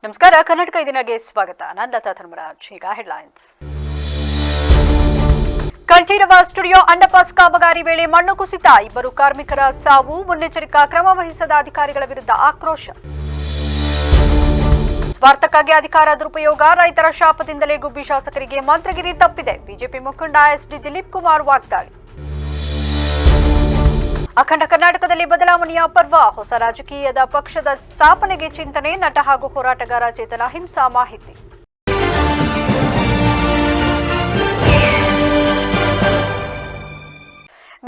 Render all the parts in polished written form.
ನಮಸ್ಕಾರ. ಕರ್ನಾಟಕ ದಿನಗೆ ಸ್ವಾಗತ. ನಾನು ಲತಾ ಧರ್ಮರಾಜ್. ಈಗ ಹೆಡ್ಲೈನ್ಸ್. ಕಂಠೀರವ ಸ್ಟುಡಿಯೋ ಅಂಡರ್ಪಾಸ್ ಕಾಮಗಾರಿ ವೇಳೆ ಮಣ್ಣು ಕುಸಿತ, 2 ಕಾರ್ಮಿಕರ ಸಾವು. ಮುನ್ನೆಚ್ಚರಿಕಾ ಕ್ರಮ ವಹಿಸದ ಅಧಿಕಾರಿಗಳ ವಿರುದ್ಧ ಆಕ್ರೋಶ. ಸ್ವಾರ್ಥಕ್ಕಾಗಿ ಅಧಿಕಾರ ದುರುಪಯೋಗ, ರೈತರ ಶಾಪದಿಂದಲೇ ಗುಬ್ಬಿ ಶಾಸಕರಿಗೆ ಮಂತ್ರಗಿರಿ ತಪ್ಪಿದೆ. ಬಿಜೆಪಿ ಮುಖಂಡ ಎಸ್ಡಿ ದಿಲೀಪ್ ಕುಮಾರ್ ವಾಗ್ದಾಳಿ. ಅಖಂಡ ಕರ್ನಾಟಕದಲ್ಲಿ ಬದಲಾವಣೆಯ ಪರ್ವ, ಹೊಸ ರಾಜಕೀಯದ ಪಕ್ಷದ ಸ್ಥಾಪನೆಗೆ ಚಿಂತನೆ. ನಟ ಹಾಗೂ ಹೋರಾಟಗಾರ ಚೇತನ ಅಹಿಂಸಾ ಮಾಹಿತಿ.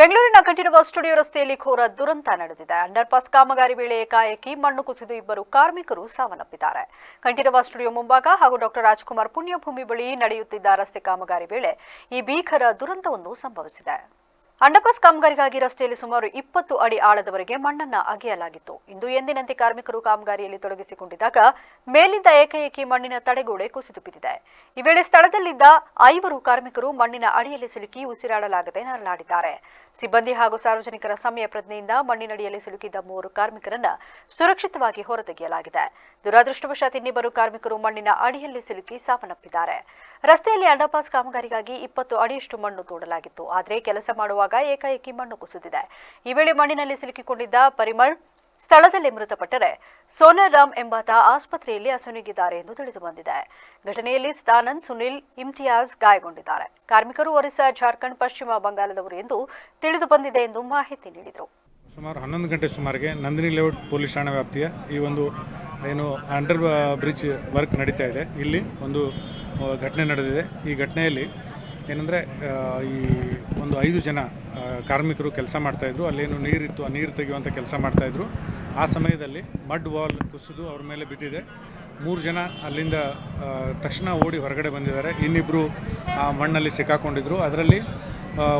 ಬೆಂಗಳೂರಿನ ಕಂಠೀರವ ಸ್ಟುಡಿಯೋ ರಸ್ತೆಯಲ್ಲಿ ಘೋರ ದುರಂತ ನಡೆದಿದೆ. ಅಂಡರ್ಪಾಸ್ ಕಾಮಗಾರಿ ವೇಳೆ ಏಕಾಏಕಿ ಮಣ್ಣು ಕುಸಿದು 2 ಕಾರ್ಮಿಕರು ಸಾವನ್ನಪ್ಪಿದ್ದಾರೆ. ಕಂಠೀರವ ಸ್ಟುಡಿಯೋ ಮುಂಭಾಗ ಹಾಗೂ ಡಾ ರಾಜ್ಕುಮಾರ್ ಪುಣ್ಯಭೂಮಿ ಬಳಿ ನಡೆಯುತ್ತಿದ್ದ ರಸ್ತೆ ಕಾಮಗಾರಿ ವೇಳೆ ಈ ಭೀಕರ ದುರಂತವೊಂದು ಸಂಭವಿಸಿದೆ. ಅಂಡರ್ಪಾಸ್ ಕಾಮಗಾರಿಗಾಗಿ ರಸ್ತೆಯಲ್ಲಿ ಸುಮಾರು 20 ಅಡಿ ಆಳದವರೆಗೆ ಮಣ್ಣನ್ನು ಅಗೆಯಲಾಗಿತ್ತು. ಇಂದು ಎಂದಿನಂತೆ ಕಾರ್ಮಿಕರು ಕಾಮಗಾರಿಯಲ್ಲಿ ತೊಡಗಿಸಿಕೊಂಡಿದ್ದಾಗ ಮೇಲಿಂದ ಏಕಾಏಕಿ ಮಣ್ಣಿನ ತಡೆಗೋಡೆ ಕುಸಿದು ಬಿದ್ದಿದೆ. ಈ ವೇಳೆ ಸ್ಥಳದಲ್ಲಿದ್ದ 5 ಕಾರ್ಮಿಕರು ಮಣ್ಣಿನ ಅಡಿಯಲ್ಲಿ ಸಿಲುಕಿ ಉಸಿರಾಡಲಾಗದೆ ನರಳಾಡಿದ್ದಾರೆ. ಸಿಬ್ಬಂದಿ ಹಾಗೂ ಸಾರ್ವಜನಿಕರ ಸಮಯ ಪ್ರಜ್ಞೆಯಿಂದ ಮಣ್ಣಿನಡಿಯಲ್ಲಿ ಸಿಲುಕಿದ್ದ 3 ಕಾರ್ಮಿಕರನ್ನ ಸುರಕ್ಷಿತವಾಗಿ ಹೊರತೆಗೆಯಲಾಗಿದೆ. ದುರದೃಷ್ಟವಶಾತ್ 2 ಕಾರ್ಮಿಕರು ಮಣ್ಣಿನ ಅಡಿಯಲ್ಲಿ ಸಿಲುಕಿ ಸಾವನ್ನಪ್ಪಿದ್ದಾರೆ. ರಸ್ತೆಯಲ್ಲಿ ಅಂಡರ್ಪಾಸ್ ಕಾಮಗಾರಿಗಾಗಿ 20 ಅಡಿಯಷ್ಟು ಮಣ್ಣು ತೋಡಲಾಗಿತ್ತು. ಆದರೆ ಕೆಲಸ ಮಾಡುವಾಗ ಏಕಾಏಕಿ ಮಣ್ಣು ಕುಸಿದಿದೆ. ಈ ವೇಳೆ ಮಣ್ಣಿನಲ್ಲಿ ಸಿಲುಕಿಕೊಂಡಿದ್ದ ಪರಿಮಳ್ ಸ್ಥಳದಲ್ಲೇ ಮೃತಪಟ್ಟರೆ ಸೋನರಾಮ್ ಎಂಬಾತ ಆಸ್ಪತ್ರೆಯಲ್ಲಿ ಅಸುನೀಗಿದ್ದಾರೆ ಎಂದು ತಿಳಿದುಬಂದಿದೆ. ಘಟನೆಯಲ್ಲಿ ಸ್ಥಾನಂದ್, ಸುನಿಲ್, ಇಮ್ತಿಯಾಜ್ ಗಾಯಗೊಂಡಿದ್ದಾರೆ. ಕಾರ್ಮಿಕರು ಒರಿಸ್ಸಾ, ಜಾರ್ಖಂಡ್, ಪಶ್ಚಿಮ ಬಂಗಾಳದವರು ಎಂದು ತಿಳಿದುಬಂದಿದೆ ಎಂದು ಮಾಹಿತಿ ನೀಡಿದರು. ಸುಮಾರು 11 ಗಂಟೆ ಸುಮಾರಿಗೆ ನಂದಿನಿ ಲೇಔಟ್ ಪೊಲೀಸ್ ಠಾಣಾ ವ್ಯಾಪ್ತಿಯ ಈ ಒಂದು ಅಂಡರ್ ಬ್ರಿಡ್ಜ್ ವರ್ಕ್ ನಡೀತಾ ಇದೆ. ಇಲ್ಲಿ ಒಂದು ಘಟನೆ ನಡೆದಿದೆ. ಈ ಘಟನೆಯಲ್ಲಿ ಏನಂದರೆ ಈ ಒಂದು 5 ಜನ ಕಾರ್ಮಿಕರು ಕೆಲಸ ಮಾಡ್ತಾಯಿದ್ರು. ಅಲ್ಲೇನು ನೀರಿತ್ತು, ಆ ನೀರು ತೆಗೆಯುವಂಥ ಕೆಲಸ ಮಾಡ್ತಾಯಿದ್ರು. ಆ ಸಮಯದಲ್ಲಿ ಮಡ್ ವಾಲ್ ಕುಸಿದು ಅವ್ರ ಮೇಲೆ ಬಿದ್ದಿದೆ. 3 ಜನ ಅಲ್ಲಿಂದ ತಕ್ಷಣ ಓಡಿ ಹೊರಗಡೆ ಬಂದಿದ್ದಾರೆ. ಇನ್ನಿಬ್ಬರು ಆ ಮಣ್ಣಲ್ಲಿ ಸಿಕ್ಕಾಕೊಂಡಿದ್ರು. ಅದರಲ್ಲಿ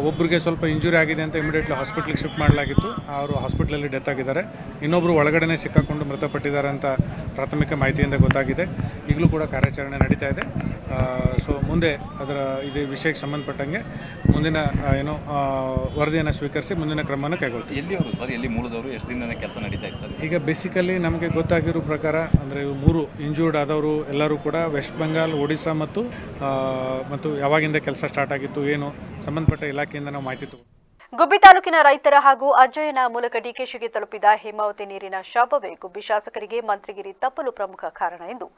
ಒಬ್ಬರಿಗೆ ಸ್ವಲ್ಪ ಇಂಜುರಿ ಆಗಿದೆ ಅಂತ ಇಮಿಡಿಯೇಟ್ಲಿ ಹಾಸ್ಪಿಟ್ಲಿಗೆ ಶಿಫ್ಟ್ ಮಾಡಲಾಗಿತ್ತು. ಅವರು ಹಾಸ್ಪಿಟ್ಲಲ್ಲಿ ಡೆತ್ ಆಗಿದ್ದಾರೆ. ಇನ್ನೊಬ್ಬರು ಒಳಗಡೆ ಸಿಕ್ಕಾಕೊಂಡು ಮೃತಪಟ್ಟಿದ್ದಾರೆ ಅಂತ ಪ್ರಾಥಮಿಕ ಮಾಹಿತಿಯಿಂದ ಗೊತ್ತಾಗಿದೆ. ಈಗಲೂ ಕೂಡ ಕಾರ್ಯಾಚರಣೆ ನಡೀತಾ ಇದೆ. ಸೊ ಮುಂದೆ ಅದರ ಇದೇ ವಿಷಯಕ್ಕೆ ಸಂಬಂಧಪಟ್ಟಂಗೆ ಮುಂದಿನ ವರದಿಯನ್ನು ಸ್ವೀಕರಿಸಿ ಮುಂದಿನ ಕ್ರಮವನ್ನು ಕೈಗೊಳ್ತೀವಿ. ಎಲ್ಲಿಯವರು ಸರ್, ಎಲ್ಲಿ ಮೂಲದವರು, ಎಷ್ಟು ದಿನ ಕೆಲಸ ನಡೀತಾ ಇದೆ ಸರ್? ಈಗ ಬೇಸಿಕಲಿ ನಮಗೆ ಗೊತ್ತಾಗಿರೋ ಪ್ರಕಾರ ಅಂದರೆ 3 ಇಂಜೂರ್ಡ್ ಆದವರು ಎಲ್ಲರೂ ಕೂಡ ವೆಸ್ಟ್ ಬೆಂಗಾಲ್, ಒಡಿಶಾ ಮತ್ತು ಯಾವಾಗಿಂದ ಕೆಲಸ ಸ್ಟಾರ್ಟ್ ಆಗಿತ್ತು, ಏನು ಸಂಬಂಧಪಟ್ಟ ಇಲಾಖೆಯಿಂದ ನಾವು ಮಾಹಿತಿ ತಗೊಂಡು. ಗುಬ್ಬಿ ತಾಲೂಕಿನ ರೈತರ ಹಾಗೂ ಅಜ್ಜಯ್ಯನ ಮೂಲಕ ಡಿಕೆಶಿಗೆ ತಲುಪಿದ ಹೇಮಾವತಿ ನೀರಿನ ಶಾಪವೇ ಗುಬ್ಬಿ ಶಾಸಕರಿಗೆ ಮಂತ್ರಿಗಿರಿ ತಪ್ಪಲು ಪ್ರಮುಖ ಕಾರಣ ಎಂದು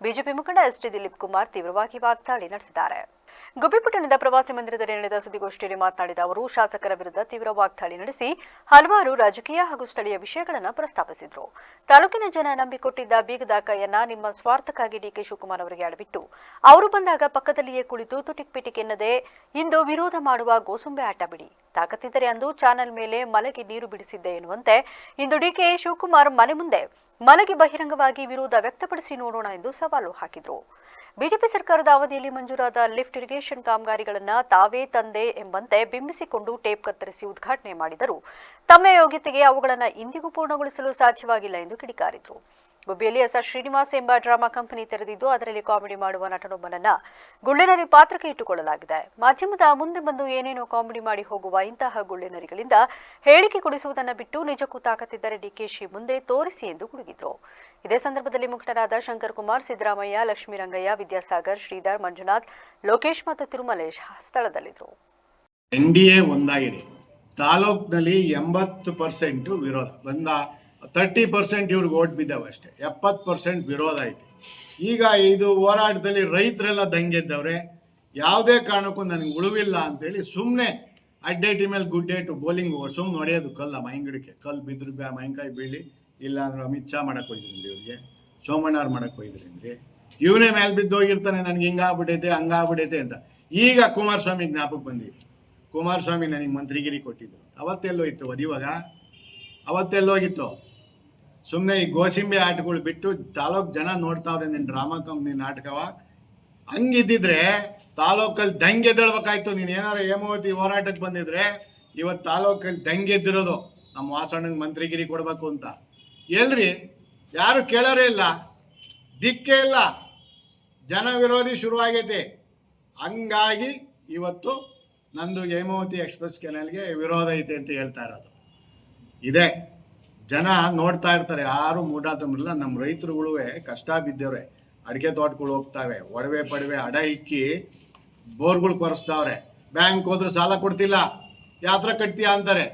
ಬಿಜೆಪಿ ಮುಖಂಡ ಎಸ್ಡಿ ದಿಲೀಪ್ ಕುಮಾರ್ ತೀವ್ರವಾಗಿ ವಾಗ್ದಾಳಿ ನಡೆಸಿದ್ದಾರೆ. ಗುಬ್ಬಿ ಪಟ್ಟಣದ ಪ್ರವಾಸಿ ಮಂದಿರದಲ್ಲಿ ನಡೆದ ಸುದ್ದಿಗೋಷ್ಠಿಯಲ್ಲಿ ಮಾತನಾಡಿದ ಅವರು, ಶಾಸಕರ ವಿರುದ್ಧ ತೀವ್ರ ವಾಗ್ದಾಳಿ ನಡೆಸಿ ಹಲವಾರು ರಾಜಕೀಯ ಹಾಗೂ ಸ್ಥಳೀಯ ವಿಷಯಗಳನ್ನು ಪ್ರಸ್ತಾಪಿಸಿದರು. ತಾಲೂಕಿನ ಜನ ನಂಬಿಕೊಟ್ಟಿದ್ದ ಬೀಗದ ಕೈಯನ್ನ ನಿಮ್ಮ ಸ್ವಾರ್ಥಕ್ಕಾಗಿ ಡಿಕೆ ಶಿವಕುಮಾರ್ ಅವರಿಗೆ ಅಡಬಿಟ್ಟು ಅವರು ಬಂದಾಗ ಪಕ್ಕದಲ್ಲಿಯೇ ಕುಳಿತು ತುಟಿಕ್ ಪಿಟಿಕ್ ಎನ್ನದೆ ಇಂದು ವಿರೋಧ ಮಾಡುವ ಗೋಸುಂಬೆ ಆಟ ಬಿಡಿ. ತಾಕತ್ತಿದ್ದರೆ ಅಂದು ಚಾನೆಲ್ ಮೇಲೆ ಮಲಗಿ ನೀರು ಬಿಡಿಸಿದ್ದೆ ಎನ್ನುವಂತೆ ಇಂದು ಡಿಕೆ ಶಿವಕುಮಾರ್ ಮನೆ ಮುಂದೆ ಮಲಗಿ ಬಹಿರಂಗವಾಗಿ ವಿರೋಧ ವ್ಯಕ್ತಪಡಿಸಿ ನೋಡೋಣ ಎಂದು ಸವಾಲು ಹಾಕಿದರು. ಬಿಜೆಪಿ ಸರ್ಕಾರದ ಅವಧಿಯಲ್ಲಿ ಮಂಜೂರಾದ ಲಿಫ್ಟ್ ಇರಿಗೇಷನ್ ಕಾಮಗಾರಿಗಳನ್ನು ತಾವೇ ತಂದೆ ಎಂಬಂತೆ ಬಿಂಬಿಸಿಕೊಂಡು ಟೇಪ್ ಕತ್ತರಿಸಿ ಉದ್ಘಾಟನೆ ಮಾಡಿದರೂ ತಮ್ಮ ಯೋಗ್ಯತೆಗೆ ಅವುಗಳನ್ನು ಇಂದಿಗೂ ಪೂರ್ಣಗೊಳಿಸಲು ಸಾಧ್ಯವಾಗಿಲ್ಲ ಎಂದು ಕಿಡಿಕಾರಿದರು. ಗುಬ್ಬಿಯಲ್ಲಿ ಎಸ್. ಶ್ರೀನಿವಾಸ್ ಎಂಬ ಡ್ರಾಮಾ ಕಂಪನಿ ತೆರೆದಿದ್ದು ಅದರಲ್ಲಿ ಕಾಮಿಡಿ ಮಾಡುವ ನಟನೊಬ್ಬನನ್ನ ಗುಳ್ಳೆನರಿ ಪಾತ್ರಕ್ಕೆ ಇಟ್ಟುಕೊಳ್ಳಲಾಗಿದೆ. ಮಾಧ್ಯಮದ ಮುಂದೆ ಬಂದು ಏನೇನೋ ಕಾಮಿಡಿ ಮಾಡಿ ಹೋಗುವ ಇಂತಹ ಗುಳ್ಳೆನರಿಗಳಿಂದ ಹೇಳಿಕೆ ಕೊಡಿಸುವುದನ್ನು ಬಿಟ್ಟು ನಿಜಕ್ಕೂ ತಾಕತ್ತಿದ್ದರೆ ಡಿಕೆಶಿ ಮುಂದೆ ತೋರಿಸಿ ಎಂದು ಗುಡುಗಿದ್ರು. ಇದೇ ಸಂದರ್ಭದಲ್ಲಿ ಮುಖಂಡರಾದ ಶಂಕರ್ ಕುಮಾರ್, ಸಿದ್ದರಾಮಯ್ಯ, ಲಕ್ಷ್ಮೀರಂಗಯ್ಯ, ವಿದ್ಯಾಸಾಗರ್, ಶ್ರೀಧರ್, ಮಂಜುನಾಥ್, ಲೋಕೇಶ್ ಮತ್ತು ತಿರುಮಲೇಶ್ ಸ್ಥಳದಲ್ಲಿದ್ದರು. ಎನ್ಡಿಎ ಒಂದಾಗಿದೆ. ತಾಲೂಕಿನಲ್ಲಿ 80% ವಿರೋಧ ಬಂದ, 30% ಇವ್ರಿಗೆ ಓಟ್ ಬಿದ್ದಾವೆ ಅಷ್ಟೇ. 70% ವಿರೋಧ ಐತೆ. ಈಗ ಇದು ಹೋರಾಟದಲ್ಲಿ ರೈತರೆಲ್ಲ ದಂಗೆದ್ದವ್ರೆ. ಯಾವುದೇ ಕಾರಣಕ್ಕೂ ನನಗೆ ಉಳುವಿಲ್ಲ ಅಂತೇಳಿ ಸುಮ್ಮನೆ ಅಡ್ಡೇಟಿ ಮೇಲೆ ಗುಡ್ಡೇಟು ಬೌಲಿಂಗ್ ಸುಮ್ಮನೆ ಹೊಡೆಯೋದು. ಕಲ್ಲ ಮೈಂಗಿಡಕ್ಕೆ ಕಲ್ಲು ಬಿದ್ರು ಮೈಂಕಾಯಿ ಬೀಳಿ, ಇಲ್ಲ ಅಂದ್ರೆ ಅಮಿತ್ ಶಾ ಮಾಡಕ್ಕೆ ಹೋಗಿದ್ರಿ, ಇವ್ರಿಗೆ ಸೋಮಣ್ಣವ್ರು ಮಾಡಕ್ಕೆ ಹೋಗಿದ್ರಿ, ಇವನೇ ಮೇಲೆ ಬಿದ್ದು ಹೋಗಿರ್ತಾನೆ, ನನಗೆ ಹಿಂಗಾಗ್ಬಿಟ್ಟೈತೆ ಹಂಗಾಗ್ಬಿಟ್ಟೈತೆ ಅಂತ. ಈಗ ಕುಮಾರಸ್ವಾಮಿ ಜ್ಞಾಪಕ ಬಂದಿದೆ. ಕುಮಾರಸ್ವಾಮಿ ನನಗೆ ಮಂತ್ರಿಗಿರಿ ಕೊಟ್ಟಿದ್ದು ಅವತ್ತೆಲ್ಲೋಗಿತ್ತು, ಅದಿವಾಗ ಅವತ್ತೆಲ್ಲೋಗಿತ್ತು. ಸುಮ್ಮನೆ ಈ ಗೋಸಿಂಬೆ ಆಟಗಳು ಬಿಟ್ಟು ತಾಲೂಕು ಜನ ನೋಡ್ತಾವ್ರೆ ನಿನ್ನ ಡ್ರಾಮಾ ಕಂಪ್ನಿ ನಾಟಕವ. ಹಂಗಿದ್ದಿದ್ರೆ ತಾಲೂಕಲ್ಲಿ ದಂಗೆದ್ದೇಳ್ಬೇಕಾಯ್ತು. ನೀನು ಏನಾರು ಹೇಮಾವತಿ ಹೋರಾಟಕ್ಕೆ ಬಂದಿದ್ರೆ ಇವತ್ತು ತಾಲೂಕಲ್ಲಿ ದಂಗೆದ್ದಿರೋದು ನಮ್ಮ ವಾಸಣ್ಣಗೆ ಮಂತ್ರಿಗಿರಿ ಕೊಡಬೇಕು ಅಂತ. ಎಲ್ರಿ ಯಾರು ಕೇಳೋರೇ ಇಲ್ಲ, ದಿಕ್ಕೇ ಇಲ್ಲ, ಜನ ವಿರೋಧಿ ಶುರುವಾಗೈತೆ. ಹಂಗಾಗಿ ಇವತ್ತು ನಂದು ಹೇಮಾವತಿ ಎಕ್ಸ್ಪ್ರೆಸ್ ಕೆನಲ್ಗೆ ವಿರೋಧ ಐತೆ ಅಂತ ಹೇಳ್ತಾ ಇರೋದು. ಇದೆ ಜನ ನೋಡ್ತಾ ಇರ್ತಾರೆ, ಯಾರು ಮೂಡಾತಂಬಿಲ್ಲ. ನಮ್ಮ ರೈತರುಗಳು ಕಷ್ಟ ಬಿದ್ದವ್ರೆ, ಅಡಿಕೆ ತೋಟಗಳು ಹೋಗ್ತಾವೆ, ಒಡವೆ ಪಡವೆ ಅಡ ಇಕ್ಕಿ ಬೋರ್ಗಳು ಕೊರೆಸ್ತಾವ್ರೆ. ಬ್ಯಾಂಕ್ ಹೋದ್ರೆ ಸಾಲ ಕೊಡ್ತಿಲ್ಲ, ಯಾತ್ರ ಕಟ್ತೀಯ ಅಂತಾರೆ.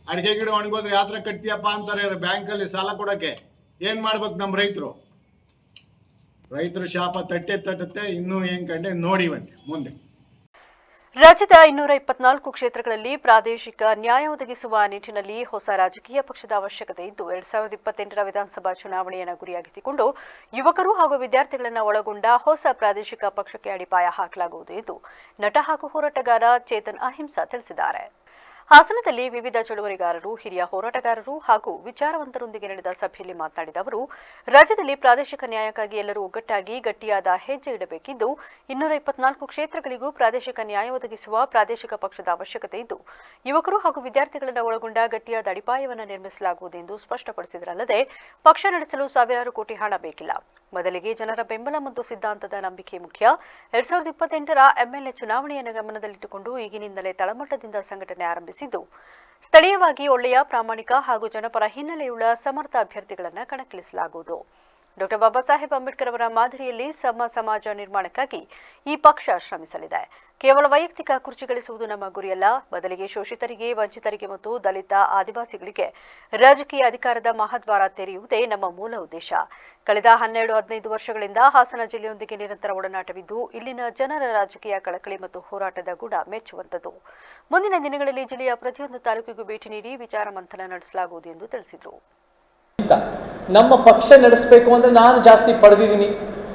ಅಡಿಕೆ ಗಿಡ ಒಣಗೋದ್ರೆ ಯಾತ್ರ ಕಟ್ತೀಯಪ್ಪ ಅಂತಾರೆ ಬ್ಯಾಂಕಲ್ಲಿ ಸಾಲ ಕೊಡೋಕ್ಕೆ. ಏನು ಮಾಡ್ಬೇಕು ನಮ್ಮ ರೈತರು? ರೈತರ ಶಾಪ ತಟ್ಟುತ್ತೆ. ಇನ್ನೂ ಏನು ಕಂಡೆ ನೋಡಿವಂತೆ ಮುಂದೆ. ರಾಜ್ಯದ 224 ಕ್ಷೇತ್ರಗಳಲ್ಲಿ ಪ್ರಾದೇಶಿಕ ನ್ಯಾಯ ಒದಗಿಸುವ ನಿಟ್ಟಿನಲ್ಲಿ ಹೊಸ ರಾಜಕೀಯ ಪಕ್ಷದ ಅವಶ್ಯಕತೆ ಇದ್ದು 2028ರ ವಿಧಾನಸಭಾ ಚುನಾವಣೆಯನ್ನು ಗುರಿಯಾಗಿಸಿಕೊಂಡು ಯುವಕರು ಹಾಗೂ ವಿದ್ಯಾರ್ಥಿಗಳನ್ನು ಒಳಗೊಂಡ ಹೊಸ ಪ್ರಾದೇಶಿಕ ಪಕ್ಷಕ್ಕೆ ಅಡಿಪಾಯ ಹಾಕಲಾಗುವುದು ಎಂದು ನಟ ಹಾಗೂ ಹೋರಾಟಗಾರ ಚೇತನ್ ಅಹಿಂಸಾ ತಿಳಿಸಿದ್ದಾರೆ. ಹಾಸನದಲ್ಲಿ ವಿವಿಧ ಚಳುವಳಿಗಾರರು, ಹಿರಿಯ ಹೋರಾಟಗಾರರು ಹಾಗೂ ವಿಚಾರವಂತರೊಂದಿಗೆ ನಡೆದ ಸಭೆಯಲ್ಲಿ ಮಾತನಾಡಿದ ಅವರು, ರಾಜ್ಯದಲ್ಲಿ ಪ್ರಾದೇಶಿಕ ನ್ಯಾಯಕ್ಕಾಗಿ ಎಲ್ಲರೂ ಒಗ್ಗಟ್ಟಾಗಿ ಗಟ್ಟಿಯಾದ ಹೆಜ್ಜೆ ಇಡಬೇಕಿದ್ದು 224 ಕ್ಷೇತ್ರಗಳಿಗೂ ಪ್ರಾದೇಶಿಕ ನ್ಯಾಯ ಒದಗಿಸುವ ಪ್ರಾದೇಶಿಕ ಪಕ್ಷದ ಅವಶ್ಯಕತೆ ಇದ್ದು ಯುವಕರು ಹಾಗೂ ವಿದ್ಯಾರ್ಥಿಗಳನ್ನು ಒಳಗೊಂಡ ಗಟ್ಟಿಯಾದ ಅಡಿಪಾಯವನ್ನು ನಿರ್ಮಿಸಲಾಗುವುದು ಎಂದು ಸ್ಪಷ್ಟಪಡಿಸಿದರಲ್ಲದೆ, ಪಕ್ಷ ನಡೆಸಲು ಸಾವಿರಾರು ಕೋಟಿ ಹಣ ಬೇಕಿಲ್ಲ, ಬದಲಿಗೆ ಜನರ ಬೆಂಬಲ ಮತ್ತು ಸಿದ್ಧಾಂತದ ನಂಬಿಕೆ ಮುಖ್ಯ. 2028ರ ಎಂಎಲ್ಎ ಚುನಾವಣೆಯನ್ನು ಗಮನದಲ್ಲಿಟ್ಟುಕೊಂಡು ಈಗಿನಿಂದಲೇ ತಳಮಟ್ಟದಿಂದ ಸಂಘಟನೆ ಆರಂಭಿಸಿದ್ದು, ಸ್ಥಳೀಯವಾಗಿ ಒಳ್ಳೆಯ, ಪ್ರಾಮಾಣಿಕ ಹಾಗೂ ಜನಪರ ಹಿನ್ನೆಲೆಯುಳ್ಳ ಸಮರ್ಥ ಅಭ್ಯರ್ಥಿಗಳನ್ನು ಕಣಕ್ಕಿಳಿಸಲಾಗುವುದು. ಡಾ ಬಾಬಾ ಸಾಹೇಬ್ ಅಂಬೇಡ್ಕರ್ ಅವರ ಮಾದರಿಯಲ್ಲಿ ಸಮಾಜ ನಿರ್ಮಾಣಕ್ಕಾಗಿ ಈ ಪಕ್ಷ ಶ್ರಮಿಸಲಿದೆ. ಕೇವಲ ವೈಯಕ್ತಿಕ ಕುರ್ಚಿ ಗಳಿಸುವುದು ನಮ್ಮ ಗುರಿಯಲ್ಲ, ಬದಲಿಗೆ ಶೋಷಿತರಿಗೆ, ವಂಚಿತರಿಗೆ ಮತ್ತು ದಲಿತ, ಆದಿವಾಸಿಗಳಿಗೆ ರಾಜಕೀಯ ಅಧಿಕಾರದ ಮಹಾದ್ವಾರ ತೆರೆಯುವುದೇ ನಮ್ಮ ಮೂಲ ಉದ್ದೇಶ. ಕಳೆದ 12-15 ವರ್ಷಗಳಿಂದ ಹಾಸನ ಜಿಲ್ಲೆಯೊಂದಿಗೆ ನಿರಂತರ ಒಡನಾಟವಿದ್ದು ಇಲ್ಲಿನ ಜನರ ರಾಜಕೀಯ ಕಳಕಳಿ ಮತ್ತು ಹೋರಾಟದ ಗುಣ ಮೆಚ್ಚುವಂತದ್ದು. ಮುಂದಿನ ದಿನಗಳಲ್ಲಿ ಜಿಲ್ಲೆಯ ಪ್ರತಿಯೊಂದು ತಾಲೂಕಿಗೂ ಭೇಟಿ ನೀಡಿ ವಿಚಾರ ಮಂಥನ ನಡೆಸಲಾಗುವುದು ಎಂದು ತಿಳಿಸಿದರು. ನಮ್ಮ ಪಕ್ಷ ನಡೆಸಬೇಕು ಅಂದರೆ ನಾನು ಜಾಸ್ತಿ ಪಡೆದಿದ್ದೀನಿ,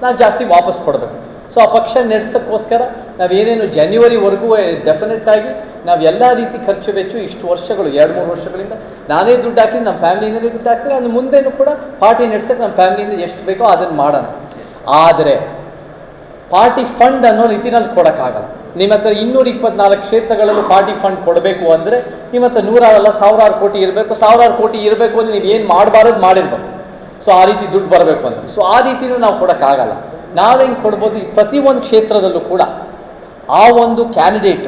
ನಾನು ಜಾಸ್ತಿ ವಾಪಸ್ ಕೊಡಬೇಕು. ಸೊ ಆ ಪಕ್ಷ ನಡೆಸೋಕ್ಕೋಸ್ಕರ ನಾವೇನೇನು ಜನವರಿವರೆಗೂ ಡೆಫಿನೆಟ್ ಆಗಿ ನಾವು ಎಲ್ಲ ರೀತಿ ಖರ್ಚು ವೆಚ್ಚ ಇಷ್ಟು ವರ್ಷಗಳು 2-3 ವರ್ಷಗಳಿಂದ ನಾನೇ ದುಡ್ಡು ಹಾಕಿ ನಮ್ಮ ಫ್ಯಾಮಿಲಿಯಿಂದಲೇ ದುಡ್ಡು ಹಾಕ್ತೀನಿ. ಅದು ಮುಂದೆನೂ ಕೂಡ ಪಾರ್ಟಿ ನಡೆಸೋಕ್ಕೆ ನಮ್ಮ ಫ್ಯಾಮಿಲಿಯಿಂದ ಎಷ್ಟು ಬೇಕೋ ಅದನ್ನು ಮಾಡೋಣ. ಆದರೆ ಪಾರ್ಟಿ ಫಂಡ್ ಅನ್ನೋ ರೀತಿನಲ್ಲಿ ಕೊಡೋಕ್ಕಾಗಲ್ಲ. ನಿಮ್ಮ ಹತ್ರ 224 ಕ್ಷೇತ್ರಗಳಲ್ಲೂ ಪಾರ್ಟಿ ಫಂಡ್ ಕೊಡಬೇಕು ಅಂದರೆ ನಿಮ್ಮ ಹತ್ರ 100 ಅಲ್ಲ 1000 ಕೋಟಿ ಇರಬೇಕು. 1000 ಕೋಟಿ ಇರಬೇಕು ಅಂದರೆ ನೀವು ಏನು ಮಾಡಬಾರದು ಮಾಡಿರ್ಬೇಕು. ಸೊ ಆ ರೀತಿ ದುಡ್ಡು ಬರಬೇಕು ಅಂದರೆ ಸೊ ಆ ರೀತಿಯೂ ನಾವು ಕೊಡೋಕ್ಕಾಗಲ್ಲ. ನಾವೇನು ಕೊಡ್ಬೋದು, ಪ್ರತಿಯೊಂದು ಕ್ಷೇತ್ರದಲ್ಲೂ ಕೂಡ ಆ ಒಂದು ಕ್ಯಾಂಡಿಡೇಟ್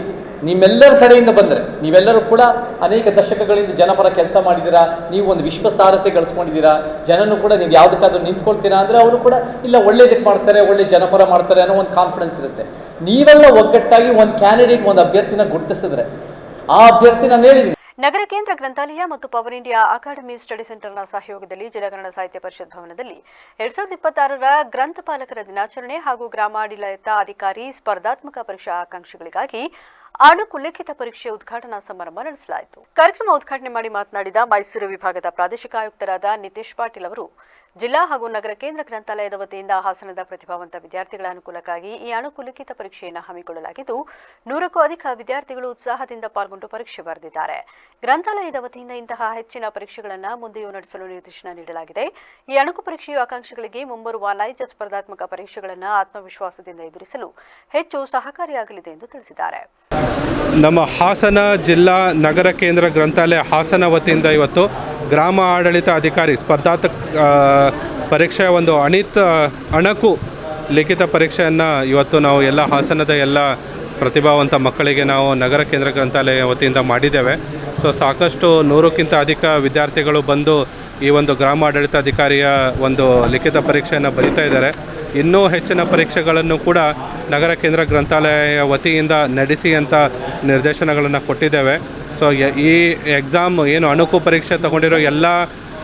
ನಿಮ್ಮೆಲ್ಲರ ಕಡೆಯಿಂದ ಬಂದರೆ, ನೀವೆಲ್ಲರೂ ಕೂಡ ಅನೇಕ ದಶಕಗಳಿಂದ ಜನಪರ ಕೆಲಸ ಮಾಡಿದ್ದೀರಾ, ನೀವು ಒಂದು ವಿಶ್ವಾಸಾರ್ಹತೆ ಗಳಿಸ್ಕೊಂಡಿದ್ದೀರಾ, ಜನನೂ ಕೂಡ ನೀವು ಯಾವುದಕ್ಕಾದ್ರೂ ನಿಂತ್ಕೊಳ್ತೀರಾ ಅಂದರೆ ಅವರು ಕೂಡ ಇಲ್ಲ ಒಳ್ಳೇದಕ್ಕೆ ಮಾಡ್ತಾರೆ, ಒಳ್ಳೆ ಜನಪರ ಮಾಡ್ತಾರೆ ಅನ್ನೋ ಒಂದು ಕಾನ್ಫಿಡೆನ್ಸ್ ಇರುತ್ತೆ. ನೀವೆಲ್ಲ ಒಗ್ಗಟ್ಟಾಗಿ ಒಂದು ಕ್ಯಾಂಡಿಡೇಟ್, ಒಂದು ಅಭ್ಯರ್ಥಿನ ಗುರುತಿಸಿದ್ರೆ ಆ ಅಭ್ಯರ್ಥಿ ನಾನು ಹೇಳಿದ್ದೀನಿ. ನಗರ ಕೇಂದ್ರ ಗ್ರಂಥಾಲಯ ಮತ್ತು ಪವರ್ ಇಂಡಿಯಾ ಅಕಾಡೆಮಿ ಸ್ಟಡಿ ಸೆಂಟರ್ನ ಸಹಯೋಗದಲ್ಲಿ ಜಿಲ್ಲಾ ಕನ್ನಡ ಸಾಹಿತ್ಯ ಪರಿಷತ್ ಭವನದಲ್ಲಿ 2026ರ ಗ್ರಂಥಪಾಲಕರ ದಿನಾಚರಣೆ ಹಾಗೂ ಗ್ರಾಮಾಡಳಿತ ಅಧಿಕಾರಿ ಸ್ಪರ್ಧಾತ್ಮಕ ಪರೀಕ್ಷಾ ಆಕಾಂಕ್ಷಿಗಳಿಗಾಗಿ ಅಣುಕು ಲಿಖಿತ ಪರೀಕ್ಷೆ ಉದ್ಘಾಟನಾ ಸಮಾರಂಭ ನಡೆಸಲಾಯಿತು. ಕಾರ್ಯಕ್ರಮ ಉದ್ಘಾಟನೆ ಮಾಡಿ ಮಾತನಾಡಿದ ಮೈಸೂರು ವಿಭಾಗದ ಪ್ರಾದೇಶಿಕ ಆಯುಕ್ತರಾದ ನಿತೇಶ್ ಪಾಟೀಲ್ ಅವರು, ಜಿಲ್ಲಾ ಹಾಗೂ ನಗರ ಕೇಂದ್ರ ಗ್ರಂಥಾಲಯದ ವತಿಯಿಂದ ಹಾಸನದ ಪ್ರತಿಭಾವಂತ ವಿದ್ಯಾರ್ಥಿಗಳ ಅನುಕೂಲಕ್ಕಾಗಿ ಈ ಅಣುಕು ಲಿಖಿತ ಪರೀಕ್ಷೆಯನ್ನು ಹಮ್ಮಿಕೊಳ್ಳಲಾಗಿದ್ದು 100ಕ್ಕೂ ಅಧಿಕ ವಿದ್ಯಾರ್ಥಿಗಳು ಉತ್ಸಾಹದಿಂದ ಪಾಲ್ಗೊಂಡು ಪರೀಕ್ಷೆ ಬರೆದಿದ್ದಾರೆ. ಗ್ರಂಥಾಲಯದ ವತಿಯಿಂದ ಇಂತಹ ಹೆಚ್ಚಿನ ಪರೀಕ್ಷೆಗಳನ್ನು ಮುಂದೆಯೂ ನಡೆಸಲು ನಿರ್ದೇಶನ ನೀಡಲಾಗಿದೆ. ಈ ಅಣುಕು ಪರೀಕ್ಷೆಯು ಆಕಾಂಕ್ಷಿಗಳಿಗೆ ಮುಂಬರುವ ನೈಜ ಸ್ಪರ್ಧಾತ್ಮಕ ಪರೀಕ್ಷೆಗಳನ್ನು ಆತ್ಮವಿಶ್ವಾಸದಿಂದ ಎದುರಿಸಲು ಹೆಚ್ಚು ಸಹಕಾರಿಯಾಗಲಿದೆ ಎಂದು ತಿಳಿಸಿದ್ದಾರೆ. ನಮ್ಮ ಹಾಸನ ಜಿಲ್ಲಾ ನಗರ ಕೇಂದ್ರ ಗ್ರಂಥಾಲಯ ಹಾಸನ ವತಿಯಿಂದ ಇವತ್ತು ಗ್ರಾಮ ಆಡಳಿತ ಅಧಿಕಾರಿ ಸ್ಪರ್ಧಾತ್ಮಕ ಪರೀಕ್ಷೆಯ ಒಂದು ಅಣಕು ಲಿಖಿತ ಪರೀಕ್ಷೆಯನ್ನು ಇವತ್ತು ನಾವು ಎಲ್ಲ ಹಾಸನದ ಎಲ್ಲ ಪ್ರತಿಭಾವಂತ ಮಕ್ಕಳಿಗೆ ನಾವು ನಗರ ಕೇಂದ್ರ ಗ್ರಂಥಾಲಯ ವತಿಯಿಂದ ಮಾಡಿದ್ದೇವೆ. ಸೊ ಸಾಕಷ್ಟು 100ಕ್ಕಿಂತ ಅಧಿಕ ವಿದ್ಯಾರ್ಥಿಗಳು ಬಂದು ಈ ಒಂದು ಗ್ರಾಮ ಆಡಳಿತಾಧಿಕಾರಿಯ ಒಂದು ಲಿಖಿತ ಪರೀಕ್ಷೆಯನ್ನು ಬರೀತಾ ಇದ್ದಾರೆ. ಇನ್ನೂ ಹೆಚ್ಚಿನ ಪರೀಕ್ಷೆಗಳನ್ನು ಕೂಡ ನಗರ ಕೇಂದ್ರ ಗ್ರಂಥಾಲಯ ವತಿಯಿಂದ ನಡೆಸಿ ಅಂತ ನಿರ್ದೇಶನಗಳನ್ನು ಕೊಟ್ಟಿದ್ದೇವೆ. ಸೊ ಈ ಎಕ್ಸಾಮ್ ಏನು ಅಣುಕು ಪರೀಕ್ಷೆ ತಗೊಂಡಿರೋ ಎಲ್ಲ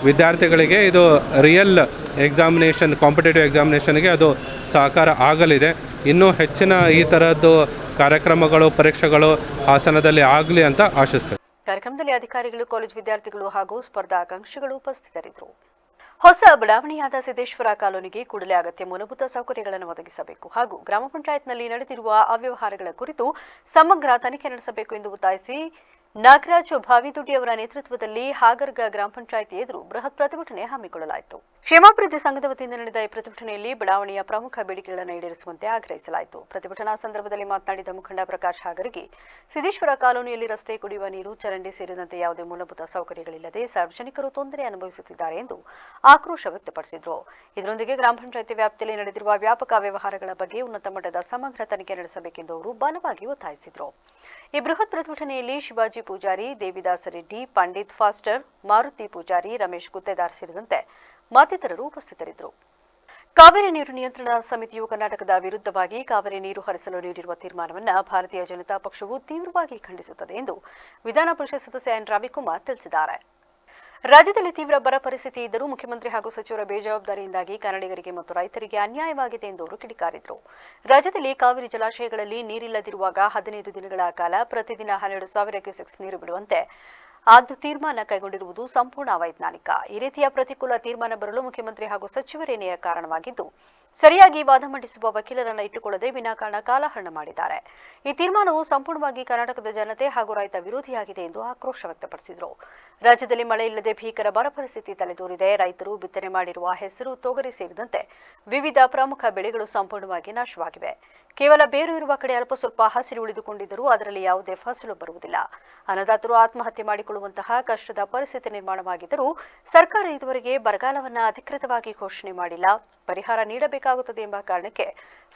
ವಿದ್ಯಾರ್ಥಿಗಳಿಗೆ ಇದು ರಿಯಲ್ ಎಕ್ಸಾಮಿನೇಷನ್, ಕಾಂಪಿಟೇಟಿವ್ ಎಕ್ಸಾಮಿನೇಷನ್ಗೆ ಅದು ಸಹಕಾರ ಆಗಲಿದೆ. ಇನ್ನೂ ಹೆಚ್ಚಿನ ಈ ಥರದ್ದು ಕಾರ್ಯಕ್ರಮಗಳು, ಪರೀಕ್ಷೆಗಳು ಹಾಸನದಲ್ಲಿ ಆಗಲಿ ಅಂತ ಆಶಿಸ್ತೇವೆ. ಕಾರ್ಯಕ್ರಮದಲ್ಲಿ ಅಧಿಕಾರಿಗಳು, ಕಾಲೇಜು ವಿದ್ಯಾರ್ಥಿಗಳು ಹಾಗೂ ಸ್ಪರ್ಧಾಕಾಂಕ್ಷಿಗಳು ಉಪಸ್ಥಿತರಿದ್ದರು. ಹೊಸ ಬಡಾವಣೆಯಾದ ಸಿದ್ದೇಶ್ವರ ಕಾಲೋನಿಗೆ ಕೂಡಲೇ ಅಗತ್ಯ ಮೂಲಭೂತ ಸೌಕರ್ಯಗಳನ್ನು ಒದಗಿಸಬೇಕು ಹಾಗೂ ಗ್ರಾಮ ಪಂಚಾಯತ್ನಲ್ಲಿ ನಡೆದಿರುವ ಅವ್ಯವಹಾರಗಳ ಕುರಿತು ಸಮಗ್ರ ತನಿಖೆ ನಡೆಸಬೇಕು ಎಂದು ಒತ್ತಾಯಿಸಿ ನಾಗರಾಜ್ ಭಾವಿದುಡ್ಡಿ ಅವರ ನೇತೃತ್ವದಲ್ಲಿ ಹಾಗರ್ಗ ಗ್ರಾಮ ಪಂಚಾಯಿತಿ ಎದುರು ಬೃಹತ್ ಪ್ರತಿಭಟನೆ ಹಮ್ಮಿಕೊಳ್ಳಲಾಯಿತು. ಕ್ಷೇಮಾಭಿವೃದ್ಧಿ ಸಂಘದ ವತಿಯಿಂದ ನಡೆದ ಈ ಪ್ರತಿಭಟನೆಯಲ್ಲಿ ಬಡಾವಣೆಯ ಪ್ರಮುಖ ಬೇಡಿಕೆಗಳನ್ನು ಈಡೇರಿಸುವಂತೆ ಆಗ್ರಹಿಸಲಾಯಿತು. ಪ್ರತಿಭಟನಾ ಸಂದರ್ಭದಲ್ಲಿ ಮಾತನಾಡಿದ ಮುಖಂಡ ಪ್ರಕಾಶ್ ಹಾಗರ್ಗಿ, ಸಿದ್ದೇಶ್ವರ ಕಾಲೋನಿಯಲ್ಲಿ ರಸ್ತೆ, ಕುಡಿಯುವ ನೀರು, ಚರಂಡಿ ಸೇರಿದಂತೆ ಯಾವುದೇ ಮೂಲಭೂತ ಸೌಕರ್ಯಗಳಿಲ್ಲದೆ ಸಾರ್ವಜನಿಕರು ತೊಂದರೆ ಅನುಭವಿಸುತ್ತಿದ್ದಾರೆ ಎಂದು ಆಕ್ರೋಶ ವ್ಯಕ್ತಪಡಿಸಿದರು. ಇದರೊಂದಿಗೆ ಗ್ರಾಮ ಪಂಚಾಯಿತಿ ವ್ಯಾಪ್ತಿಯಲ್ಲಿ ನಡೆದಿರುವ ವ್ಯಾಪಕ ವ್ಯವಹಾರಗಳ ಬಗ್ಗೆ ಉನ್ನತ ಮಟ್ಟದ ಸಮಗ್ರ ತನಿಖೆ ನಡೆಸಬೇಕೆಂದು ಅವರು ಬಲವಾಗಿ ಒತ್ತಾಯಿಸಿದರು. ಈ ಬೃಹತ್ ಪ್ರತಿಭಟನೆಯಲ್ಲಿ ಶಿವಾಜಿ ಪೂಜಾರಿ, ದೇವಿದಾಸ ರೆಡ್ಡಿ, ಪಂಡಿತ್ ಫಾಸ್ಟರ್, ಮಾರುತಿ ಪೂಜಾರಿ, ರಮೇಶ್ ಗುತ್ತೇದಾರ್ ಸೇರಿದಂತೆ ಮತ್ತಿತರರು ಉಪಸ್ಥಿತರಿದ್ದರು. ಕಾವೇರಿ ನೀರು ನಿಯಂತ್ರಣ ಸಮಿತಿಯು ಕರ್ನಾಟಕದ ವಿರುದ್ಧವಾಗಿ ಕಾವೇರಿ ನೀರು ಹರಿಸಲು ನೀಡಿರುವ ತೀರ್ಮಾನವನ್ನು ಭಾರತೀಯ ಜನತಾ ಪಕ್ಷವು ತೀವ್ರವಾಗಿ ಖಂಡಿಸುತ್ತದೆ ಎಂದು ವಿಧಾನ ಪರಿಷತ್ ಸದಸ್ಯ ಎನ್ ರವಿಕುಮಾರ್ ತಿಳಿಸಿದ್ದಾರೆ. ರಾಜ್ಯದಲ್ಲಿ ತೀವ್ರ ಬರ ಪರಿಸ್ಥಿತಿ ಇದ್ದರೂ ಮುಖ್ಯಮಂತ್ರಿ ಹಾಗೂ ಸಚಿವರ ಬೇಜವಾಬ್ದಾರಿಯಿಂದಾಗಿ ಕನ್ನಡಿಗರಿಗೆ ಮತ್ತು ರೈತರಿಗೆ ಅನ್ಯಾಯವಾಗಿದೆ ಎಂದು ಅವರು ಕಿಡಿಕಾರಿದರು. ರಾಜ್ಯದಲ್ಲಿ ಕಾವೇರಿ ಜಲಾಶಯಗಳಲ್ಲಿ ನೀರಿಲ್ಲದಿರುವಾಗ 15 ದಿನಗಳ ಕಾಲ ಪ್ರತಿದಿನ 12,000 ಕ್ಯೂಸೆಕ್ಸ್ ನೀರು ಬಿಡುವಂತೆ ಅದು ತೀರ್ಮಾನ ಕೈಗೊಂಡಿರುವುದು ಸಂಪೂರ್ಣ ಅವೈಜ್ಞಾನಿಕ. ಈ ರೀತಿಯ ಪ್ರತಿಕೂಲ ತೀರ್ಮಾನ ಬರಲು ಮುಖ್ಯಮಂತ್ರಿ ಹಾಗೂ ಸಚಿವರೇನೇ ಕಾರಣವಾಗಿದ್ದು, ಸರಿಯಾಗಿ ವಾದ ಮಂಡಿಸುವ ವಕೀಲರನ್ನ ಇಟ್ಟುಕೊಳ್ಳದೆ ವಿನಾಕಾರಣ ಕಾಲಹರಣ ಮಾಡಿದ್ದಾರೆ. ಈ ತೀರ್ಮಾನವು ಸಂಪೂರ್ಣವಾಗಿ ಕರ್ನಾಟಕದ ಜನತೆ ಹಾಗೂ ರೈತ ವಿರೋಧಿಯಾಗಿದೆ ಎಂದು ಆಕ್ರೋಶ ವ್ಯಕ್ತಪಡಿಸಿದರು. ರಾಜ್ಯದಲ್ಲಿ ಮಳೆ ಇಲ್ಲದೆ ಭೀಕರ ಬರ ಪರಿಸ್ಥಿತಿ ತಲೆದೋರಿದೆ. ರೈತರು ಬಿತ್ತನೆ ಮಾಡಿರುವ ಹೆಸರು, ತೊಗರಿ ಸೇರಿದಂತೆ ವಿವಿಧ ಪ್ರಮುಖ ಬೆಳೆಗಳು ಸಂಪೂರ್ಣವಾಗಿ ನಾಶವಾಗಿವೆ. ಕೇವಲ ಬೇರು ಇರುವ ಕಡೆ ಅಲ್ಪ ಸ್ವಲ್ಪ ಹಸಿರು ಉಳಿದುಕೊಂಡಿದ್ದರೂ ಅದರಲ್ಲಿ ಯಾವುದೇ ಫಸಲು ಬರುವುದಿಲ್ಲ. ಅನ್ನದಾತರು ಆತ್ಮಹತ್ಯೆ ಮಾಡಿಕೊಳ್ಳುವಂತಹ ಕಷ್ಟದ ಪರಿಸ್ಥಿತಿ ನಿರ್ಮಾಣವಾಗಿದ್ದರೂ ಸರ್ಕಾರ ಇದುವರೆಗೆ ಬರಗಾಲವನ್ನು ಅಧಿಕೃತವಾಗಿ ಘೋಷಣೆ ಮಾಡಿಲ್ಲ. ಪರಿಹಾರ ನೀಡಬೇಕಾಗುತ್ತದೆ ಎಂಬ ಕಾರಣಕ್ಕೆ